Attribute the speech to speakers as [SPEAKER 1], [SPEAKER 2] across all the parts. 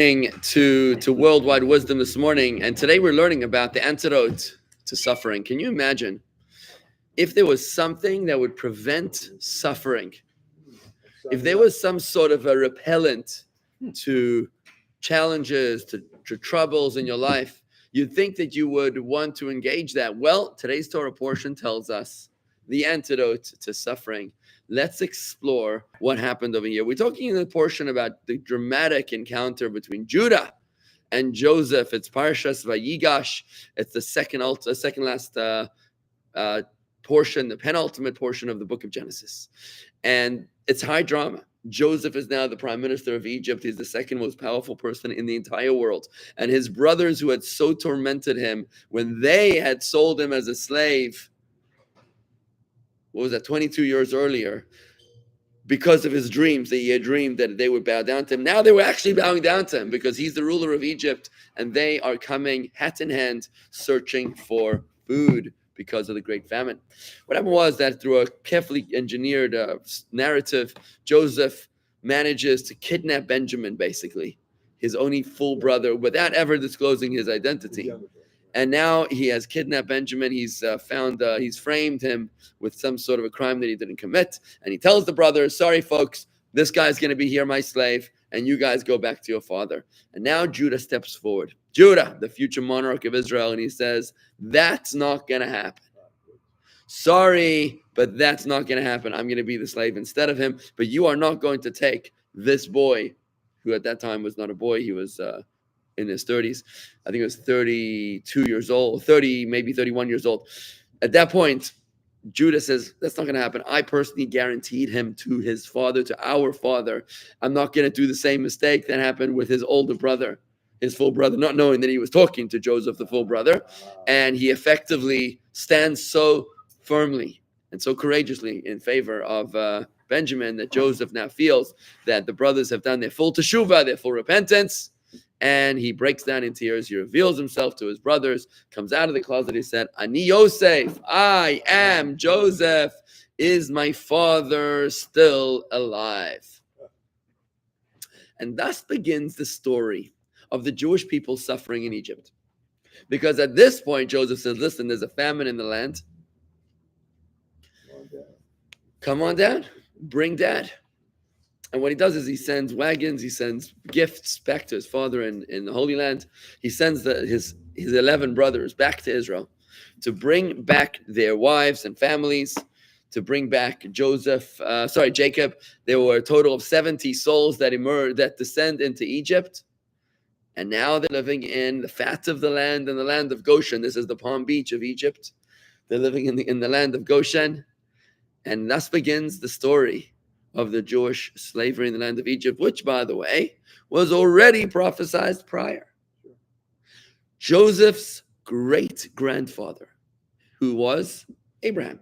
[SPEAKER 1] To Worldwide Wisdom this morning, and today we're learning about the antidote to suffering. Can you imagine if there was something that would prevent suffering? If there was some sort of a repellent to challenges, to troubles in your life, you'd think that you would want to engage that. Well, today's Torah portion tells us the antidote to suffering. Let's explore what happened over here. We're talking in the portion about the dramatic encounter between Judah and Joseph. It's Parshas Vayigash. It's the second last portion, the penultimate portion of the book of Genesis. And it's high drama. Joseph is now the prime minister of Egypt. He's the second most powerful person in the entire world. And his brothers, who had so tormented him when they had sold him as a slave, 22 years earlier, because of his dreams that he had dreamed that they would bow down to him. Now they were actually bowing down to him because he's the ruler of Egypt, and they are coming hat in hand searching for food because of the great famine. What happened was that through a carefully engineered narrative, Joseph manages to kidnap Benjamin, basically, his only full brother, without ever disclosing his identity. And now he has kidnapped Benjamin. He's framed him with some sort of a crime that he didn't commit. And he tells the brothers, sorry, folks, this guy's going to be here, my slave, and you guys go back to your father. And now Judah steps forward. Judah, the future monarch of Israel, and he says, that's not going to happen. Sorry, but that's not going to happen. I'm going to be the slave instead of him. But you are not going to take this boy, who at that time was not a boy. He was in his 30s. I think he was 32 years old, 30, maybe 31 years old. At that point, Judah says, that's not going to happen. I personally guaranteed him to his father, to our father. I'm not going to do the same mistake that happened with his older brother, his full brother, not knowing that he was talking to Joseph, the full brother. And he effectively stands so firmly and so courageously in favor of Benjamin that Joseph now feels that the brothers have done their full teshuvah, their full repentance. And he breaks down in tears. He reveals himself to his brothers, comes out of the closet. He said, Ani Yosef, I am Joseph. Is my father still alive? And thus begins the story of the Jewish people suffering in Egypt. Because at this point, Joseph says, listen, there's a famine in the land. Come on down. Bring dad. And what he does is he sends wagons, he sends gifts back to his father in the Holy Land. He sends his 11 brothers back to Israel to bring back their wives and families, to bring back Jacob. There were a total of 70 souls that descend into Egypt. And now they're living in the fat of the land, in the land of Goshen. This is the Palm Beach of Egypt. They're living in the land of Goshen. And thus begins the story of the Jewish slavery in the land of Egypt, which, by the way, was already prophesied prior. Joseph's great-grandfather, who was Abraham.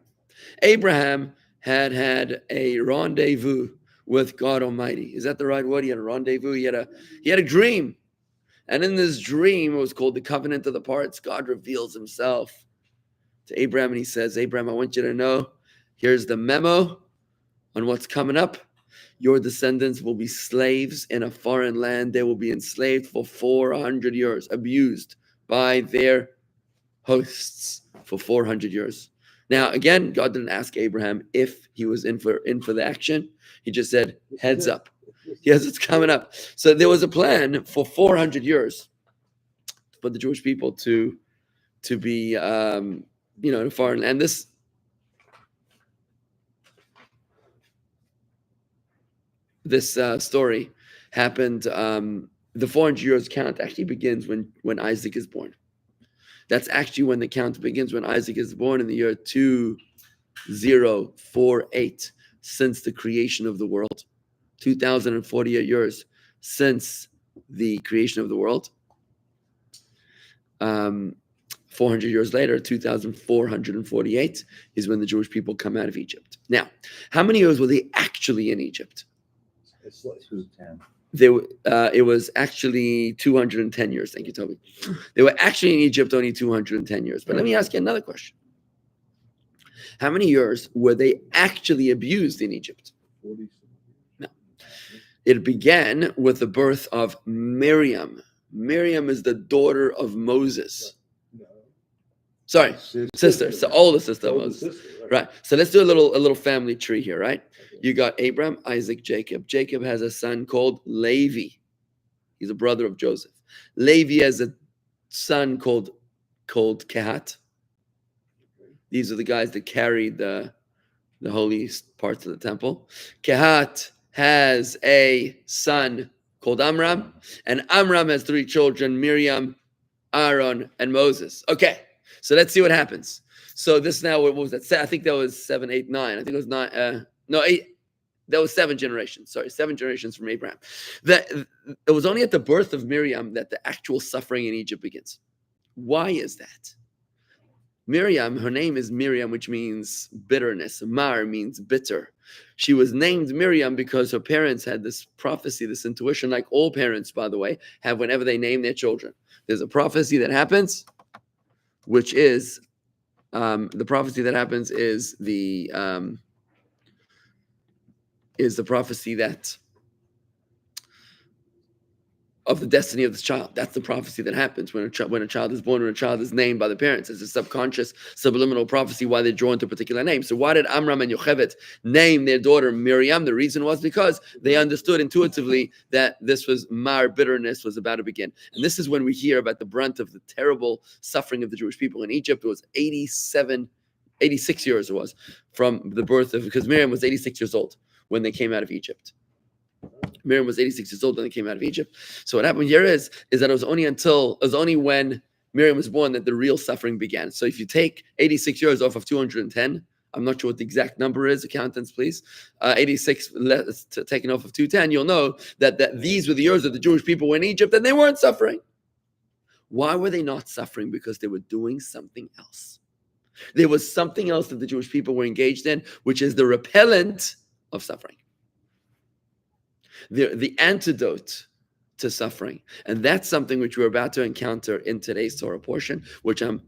[SPEAKER 1] Abraham had a rendezvous with God Almighty. Is that the right word? He had a rendezvous. He had a dream. And in this dream, it was called the Covenant of the Parts. God reveals himself to Abraham, and he says, Abraham, I want you to know, here's the memo on what's coming up. Your descendants will be slaves in a foreign land. They will be enslaved for 400 years, abused by their hosts for 400 years. Now, again, God didn't ask Abraham if he was in for the action. He just said, heads up. Yes, it's coming up. So there was a plan for 400 years for the Jewish people to be, in a foreign land. This story happened. The 400 years count actually begins when Isaac is born. That's actually when the count begins, when Isaac is born in the year 2048, since the creation of the world. 2048 years since the creation of the world. 400 years later, 2448, is when the Jewish people come out of Egypt. Now, how many years were they actually in Egypt? It was actually 210 years. Thank you, Toby. They were actually in Egypt only 210 years. But let me ask you another question. How many years were they actually abused in Egypt? No. It began with the birth of Miriam. Miriam is the daughter of Moses. Sorry, sister. So older sister of Moses. Right. So let's do a little family tree here, right? You got Abraham, Isaac, Jacob. Jacob has a son called Levi. He's a brother of Joseph. Levi has a son called Kehat. These are the guys that carried the holy parts of the temple. Kehat has a son called Amram, and Amram has 3 children: Miriam, Aaron, and Moses. Okay, so let's see what happens. So this now, what was that? I think that was 7, 8, 9. I think it was 9. No, 8. That was 7 generations. Sorry, 7 generations from Abraham. It was only at the birth of Miriam that the actual suffering in Egypt begins. Why is that? Miriam, her name is Miriam, which means bitterness. Mar means bitter. She was named Miriam because her parents had this prophecy, this intuition, like all parents, by the way, have whenever they name their children. There's a prophecy that happens, which is, the prophecy that happens is the prophecy that of the destiny of this child. That's the prophecy that happens when a child is born, when a child is named by the parents. It's a subconscious, subliminal prophecy why they're drawn to a particular name. So why did Amram and Yocheved name their daughter Miriam? The reason was because they understood intuitively that this was Mar, bitterness was about to begin. And this is when we hear about the brunt of the terrible suffering of the Jewish people in Egypt. It was 86 years it was from the birth of, because Miriam was 86 years old when they came out of Egypt. Miriam was 86 years old when they came out of Egypt. So what happened here is that it was only when Miriam was born that the real suffering began. So if you take 86 years off of 210, I'm not sure what the exact number is, accountants, please. 86 taken off of 210, you'll know that these were the years that the Jewish people were in Egypt and they weren't suffering. Why were they not suffering? Because they were doing something else. There was something else that the Jewish people were engaged in, which is the repellent of suffering. The antidote to suffering. And that's something which we're about to encounter in today's Torah portion, which I'm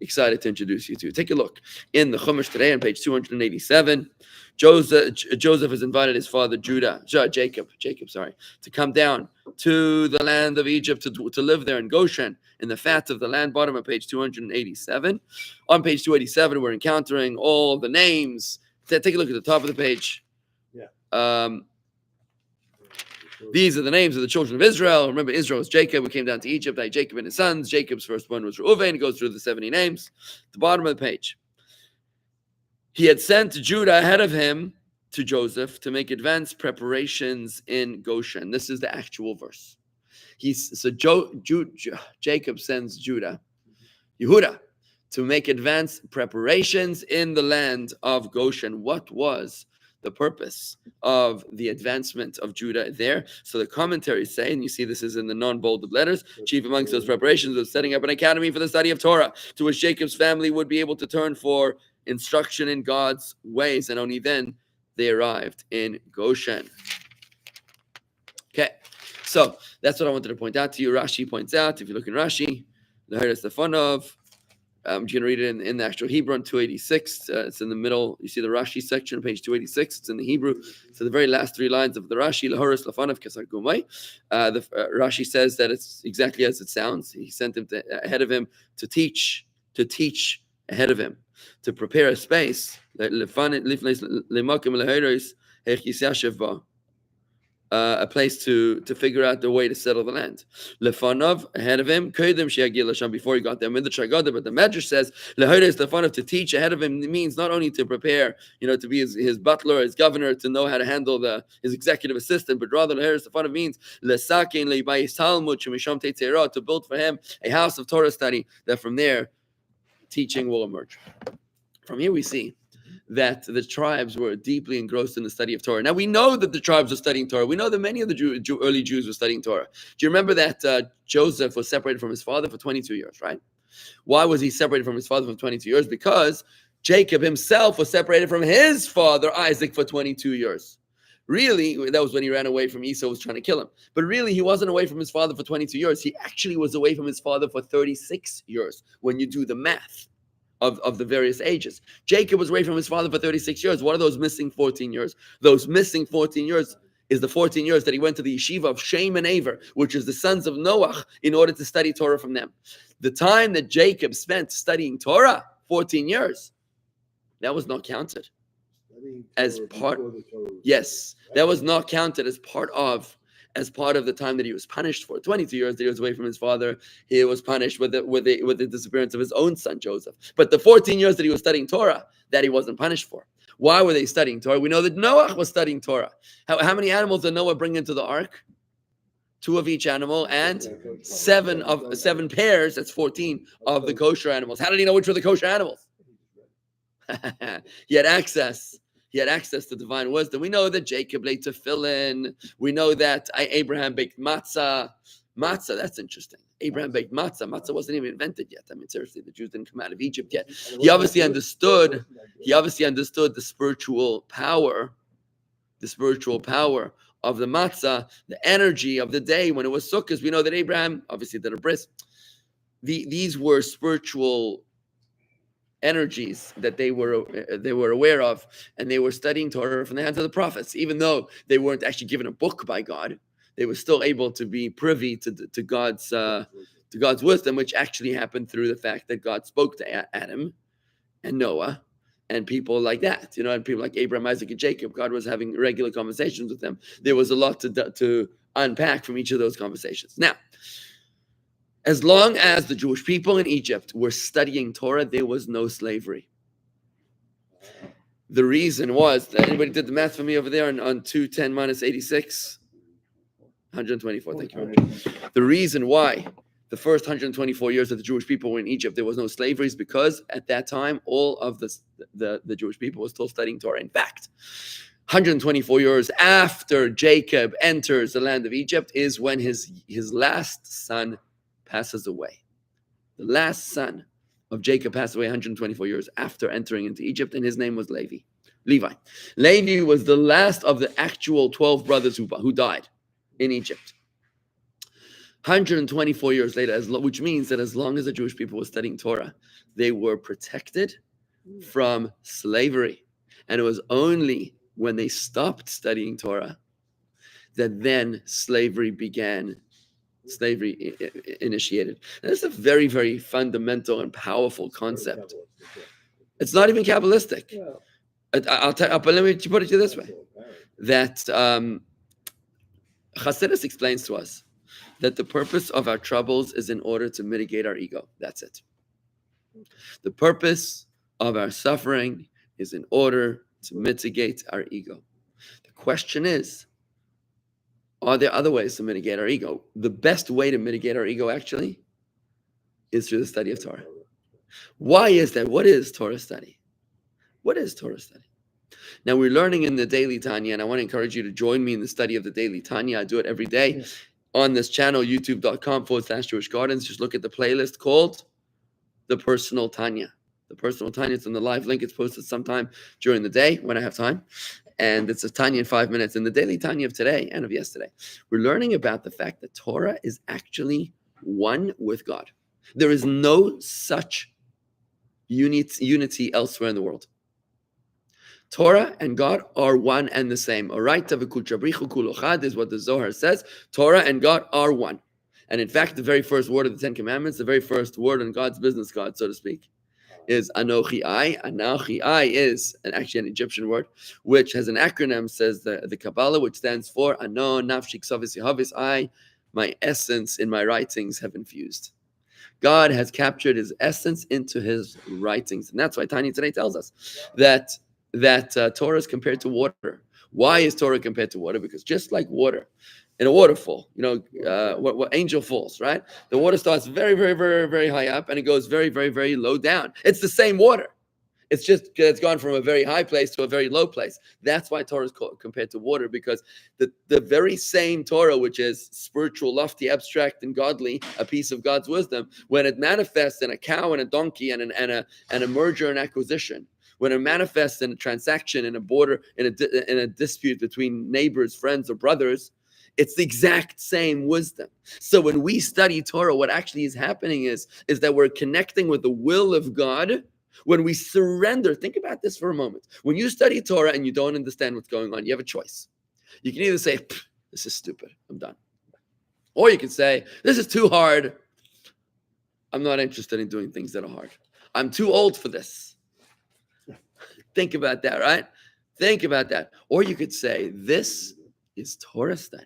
[SPEAKER 1] excited to introduce you to. Take a look in the Chumash today on page 287. Joseph has invited his father Jacob, to come down to the land of Egypt to live there in Goshen, in the fat of the land, bottom of page 287. On page 287, we're encountering all the names. Take a look at the top of the page. Yeah. These are the names of the children of Israel. Remember, Israel was Jacob, who came down to Egypt, like Jacob and his sons. Jacob's firstborn was Reuven. It goes through the 70 names. At the bottom of the page. He had sent Judah ahead of him to Joseph to make advanced preparations in Goshen. This is the actual verse. Jacob sends Yehuda, to make advanced preparations in the land of Goshen. What was the purpose of the advancement of Judah there? So the commentaries say, and you see this is in the non-bolded letters, chief amongst those preparations was setting up an academy for the study of Torah, to which Jacob's family would be able to turn for instruction in God's ways, and only then they arrived in Goshen. Okay, so that's what I wanted to point out to you. Rashi points out, if you look in Rashi, the Hera Stefanov, I'm going to read it in the actual Hebrew on 286. It's in the middle. You see the Rashi section, page 286. It's in the Hebrew. So the very last 3 lines of the Rashi, Lahoris Lafanav Kesar Gumai. Rashi says that it's exactly as it sounds. He sent him ahead of him to teach ahead of him, to prepare a space. A place to figure out the way to settle the land. Lefanov, ahead of him, before he got there, but the Medrash says, Lefanov, to teach ahead of him means not only to prepare, to be his butler, his governor, to know how to handle his executive assistant, but rather Lefanov means to build for him a house of Torah study, that from there, teaching will emerge. From here we see that the tribes were deeply engrossed in the study of Torah. Now, we know that the tribes were studying Torah. We know that many of the early Jews were studying Torah. Do you remember that Joseph was separated from his father for 22 years, right? Why was he separated from his father for 22 years? Because Jacob himself was separated from his father, Isaac, for 22 years. Really, that was when he ran away from Esau, was trying to kill him. But really, he wasn't away from his father for 22 years. He actually was away from his father for 36 years, when you do the math of the various ages. Jacob was away from his father for 36 years. What are those missing 14 years? Those missing 14 years is the 14 years that he went to the yeshiva of Shem and Aver, which is the sons of Noach, in order to study Torah from them. The time that Jacob spent studying Torah, 14 years, that was not counted as part. Yes, that was not counted as part of the time that he was punished for. 22 years that he was away from his father, he was punished with the disappearance of his own son Joseph. But the 14 years that he was studying Torah, that he wasn't punished for. Why were they studying Torah? We know that Noah was studying Torah. How many animals did Noah bring into the ark? 2 of each animal and 7 pairs. That's 14 of the kosher animals. How did he know which were the kosher animals? He had access. He had access to divine wisdom. We know that Jacob laid tefillin. We know that Abraham baked matzah. Matzah, that's interesting. Abraham baked matzah. Matzah wasn't even invented yet. I mean, seriously, the Jews didn't come out of Egypt yet. He obviously understood the spiritual power of the matzah, the energy of the day when it was Sukkot. We know that Abraham obviously did a bris. These were spiritual energies that they were aware of, and they were studying Torah from the hands of the prophets. Even though they weren't actually given a book by God, they were still able to be privy to God's wisdom, which actually happened through the fact that God spoke to Adam and Noah and people like that, and people like Abraham, Isaac, and Jacob. God was having regular conversations with them. There was a lot to unpack from each of those conversations. Now, as long as the Jewish people in Egypt were studying Torah, there was no slavery. The reason was that, anybody did the math for me over there on 210 minus 86? 124, thank you very much. The reason why the first 124 years that the Jewish people were in Egypt, there was no slavery, is because at that time, all of the Jewish people were still studying Torah. In fact, 124 years after Jacob enters the land of Egypt is when his last son passes away. The last son of Jacob passed away 124 years after entering into Egypt, and his name was Levi. Levi was the last of the actual 12 brothers who died in Egypt. 124 years later, which means that as long as the Jewish people were studying Torah, they were protected from slavery. And it was only when they stopped studying Torah that then slavery initiated. And that's a very, very fundamental and powerful concept. It's not even Kabbalistic. But let me put it to you this way, that Chassidus explains to us that the purpose of our troubles is in order to mitigate our ego. That's it. The purpose of our suffering is in order to mitigate our ego. The question is, are there other ways to mitigate our ego? The best way to mitigate our ego, actually, is through the study of Torah. Why is that? What is Torah study? What is Torah study? Now, we're learning in the Daily Tanya, and I want to encourage you to join me in the study of the Daily Tanya. I do it every day on this channel, youtube.com/Jewish Gardens. Just look at the playlist called The Personal Tanya. The Personal Tanya, it's on the live link. It's posted sometime during the day when I have time. And it's a Tanya in 5 minutes. In the Daily Tanya of today and of yesterday, we're learning about the fact that Torah is actually one with God. There is no such unity elsewhere in the world. Torah and God are one and the same. Is what the Zohar says. Torah and God are one. And in fact, the very first word of the Ten Commandments, the very first word in God's business card, so to speak, is Anochi I. Anochi I is actually an Egyptian word, which has an acronym, says the Kabbalah, which stands for Ano Nafshi Ksavis Yehavis. I, my essence in my writings have infused. God has captured his essence into his writings. And that's why Tanya today tells us that Torah is compared to water. Why is Torah compared to water? Because just like water, in a waterfall, what Angel Falls, right? The water starts very, very, very, very high up, and it goes very, very, very low down. It's the same water. It's just it's gone from a very high place to a very low place. That's why Torah is compared to water, because the very same Torah, which is spiritual, lofty, abstract, and godly, a piece of God's wisdom, when it manifests in a cow and a donkey and a merger and acquisition, when it manifests in a transaction, in a border, in a dispute between neighbors, friends, or brothers, it's the exact same wisdom. So when we study Torah, what actually is happening is that we're connecting with the will of God. When we surrender, think about this for a moment. When you study Torah and you don't understand what's going on, you have a choice. You can either say, this is stupid, I'm done. Or you can say, this is too hard. I'm not interested in doing things that are hard. I'm too old for this. Think about that, right? Think about that. Or you could say, this is Torah study.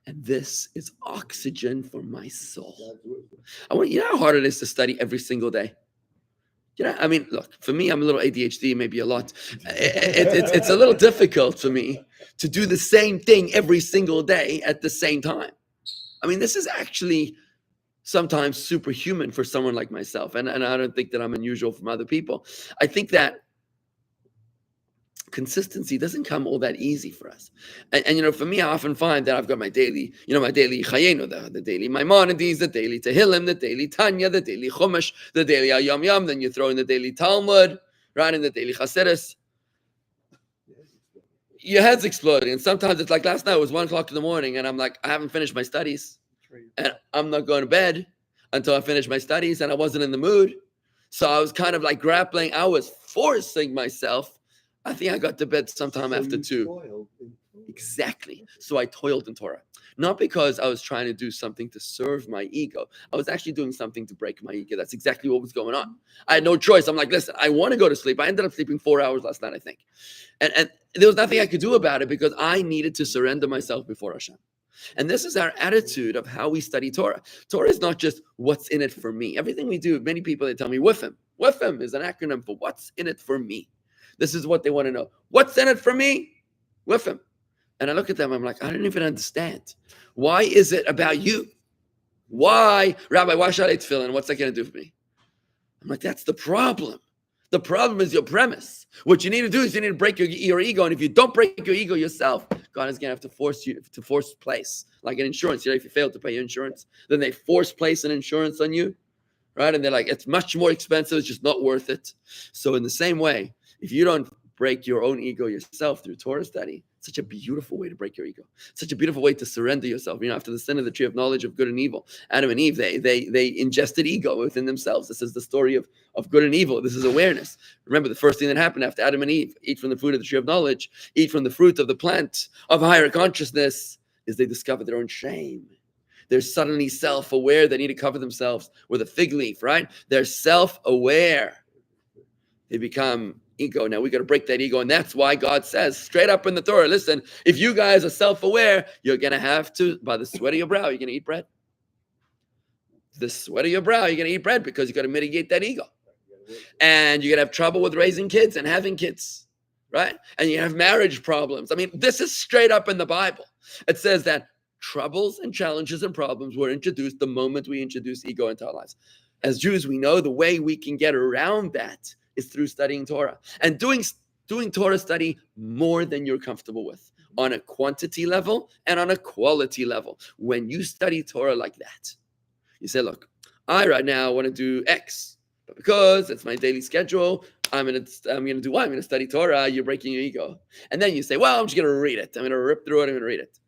[SPEAKER 1] And this is oxygen for my soul. You know how hard it is to study every single day? You know, I mean, look, for me, I'm a little ADHD, maybe a lot. It's a little difficult for me to do the same thing every single day at the same time. I mean, this is actually sometimes superhuman for someone like myself. And I don't think that I'm unusual from other people. I think that consistency doesn't come all that easy for us. And you know, for me, I often find that I've got my daily Chayenu, the daily Maimonides, the daily Tehillim, the daily Tanya, the daily Chumash, the daily Yom Yom, then you throw in the daily Talmud, right, and the daily Chasidus. Your head's exploding. And sometimes it's like last night, it was 1 o'clock in the morning, and I'm like, I haven't finished my studies. And I'm not going to bed until I finish my studies, and I wasn't in the mood. So I was kind of like grappling. I was forcing myself. I think I got to bed sometime after 2. Exactly. So I toiled in Torah. Not because I was trying to do something to serve my ego. I was actually doing something to break my ego. That's exactly what was going on. I had no choice. I'm like, listen, I want to go to sleep. I ended up sleeping 4 hours last night, I think. And there was nothing I could do about it because I needed to surrender myself before Hashem. And this is our attitude of how we study Torah. Torah is not just what's in it for me. Everything we do, many people, they tell me, WIFM. WIFM is an acronym for what's in it for me. This is what they want to know. What's in it for me? WIFM. And I look at them, I'm like, I don't even understand. Why is it about you? Why? Rabbi, why should I tefillin? What's that going to do for me? I'm like, that's the problem. The problem is your premise. What you need to do is you need to break your ego. And if you don't break your ego yourself, God is going to have to force you to force place. Like an insurance. You know, if you fail to pay your insurance, then they force place an insurance on you. Right? And they're like, it's much more expensive. It's just not worth it. So in the same way, if you don't break your own ego yourself through Torah study, it's such a beautiful way to break your ego. Such a beautiful way to surrender yourself. You know, after the sin of the tree of knowledge of good and evil, Adam and Eve, they ingested ego within themselves. This is the story of good and evil. This is awareness. Remember, the first thing that happened after Adam and Eve, eat from the fruit of the tree of knowledge, eat from the fruit of the plant of higher consciousness, is they discovered their own shame. They're suddenly self-aware. They need to cover themselves with a fig leaf, right? They're self-aware. They become ego. Now we got to break that ego. And that's why God says straight up in the Torah, listen, if you guys are self-aware, you're going to have to, by the sweat of your brow, you're going to eat bread. The sweat of your brow, you're going to eat bread because you got to mitigate that ego. And you're going to have trouble with raising kids and having kids, right? And you have marriage problems. I mean, this is straight up in the Bible. It says that troubles and challenges and problems were introduced the moment we introduce ego into our lives. As Jews, we know the way we can get around that is through studying Torah and doing Torah study more than you're comfortable with on a quantity level and on a quality level. When you study Torah like that, you say, look, I right now want to do X, but because it's my daily schedule, I'm gonna do what? I'm gonna study Torah. You're breaking your ego. And then you say, well, I'm just gonna read it. I'm gonna rip through it. I'm gonna read it.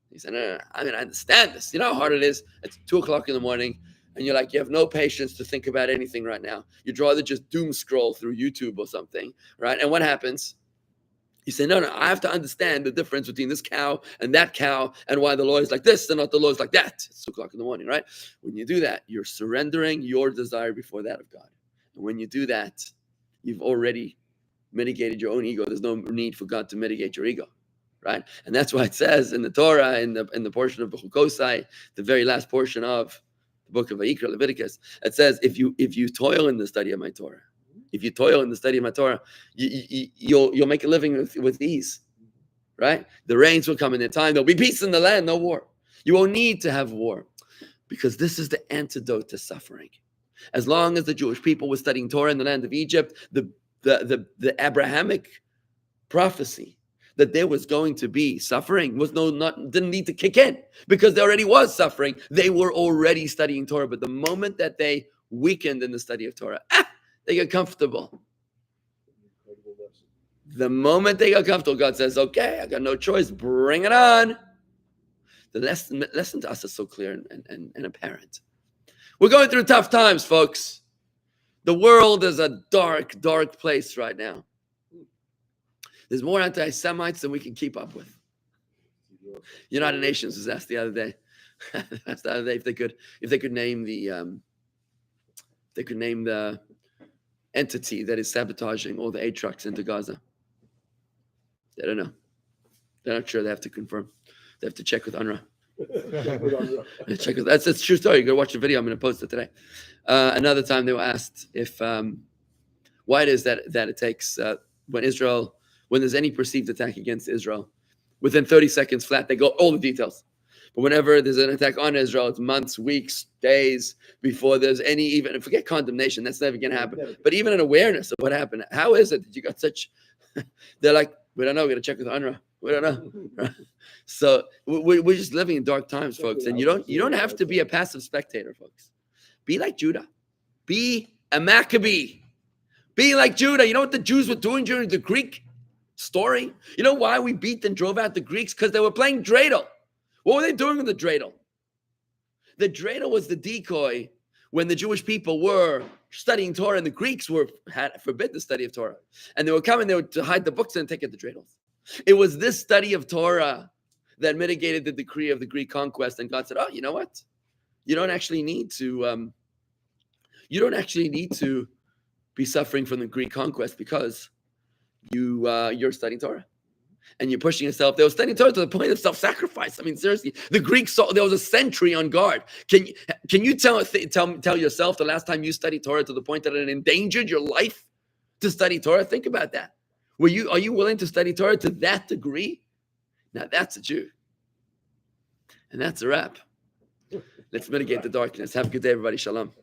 [SPEAKER 1] You say, no. I understand this. You know how hard it is? It's 2 o'clock in the morning. And you're like, you have no patience to think about anything right now. You'd rather just doom scroll through YouTube or something, right? And what happens? You say, no, I have to understand the difference between this cow and that cow and why the law is like this and not the law is like that. It's 2 o'clock in the morning, right? When you do that, you're surrendering your desire before that of God. And when you do that, you've already mitigated your own ego. There's no need for God to mitigate your ego, right? And that's why it says in the Torah, in the portion of Bechukosai, the very last portion of the book of Vayikra, Leviticus, it says, if you toil in the study of my Torah, you'll make a living with ease, right? The rains will come in their time. There'll be peace in the land, no war. You won't need to have war because this is the antidote to suffering. As long as the Jewish people were studying Torah in the land of Egypt, the Abrahamic prophecy that there was going to be suffering didn't need to kick in because there already was suffering. They were already studying Torah. But the moment that they weakened in the study of Torah, they get comfortable. The moment they got comfortable, God says, okay, I got no choice. Bring it on. The lesson to us is so clear and apparent. We're going through tough times, folks. The world is a dark, dark place right now. There's more anti-Semites than we can keep up with. United Nations was asked the other day. Asked the other day if they could name the entity that is sabotaging all the aid trucks into Gaza. They don't know. They're not sure. They have to confirm. They have to check with UNRWA. That's a true story. You go watch the video. I'm going to post it today. Another time they were asked if why it is that it takes when there's any perceived attack against Israel, within 30 seconds flat they go all the details. But whenever there's an attack on Israel, it's months, weeks, days before there's any even forget condemnation. That's never going to happen. But even an awareness of what happened. How is it that you got such? They're like, we don't know. We're going to check with UNRWA. We don't know. So we're just living in dark times, folks. And you don't have to be a passive spectator, folks. Be like Judah. Be a Maccabee. Be like Judah. You know what the Jews were doing during the Greek story? You know why we beat and drove out the Greeks? Because they were playing dreidel. What were they doing with the dreidel? The dreidel was the decoy when the Jewish people were studying Torah and the Greeks had forbid the study of Torah. And they were coming, they would to hide the books and take it the dreidels. It was this study of Torah that mitigated the decree of the Greek conquest. And God said, oh, you know what? You don't actually need to be suffering from the Greek conquest because you're studying Torah. And you're pushing yourself. They were studying Torah to the point of self-sacrifice. I mean, seriously, the Greeks saw there was a sentry on guard. Can you tell yourself the last time you studied Torah to the point that it endangered your life to study Torah? Think about that. Are you willing to study Torah to that degree? Now that's a Jew, and that's a wrap. Let's mitigate the darkness. Have a good day, everybody. Shalom.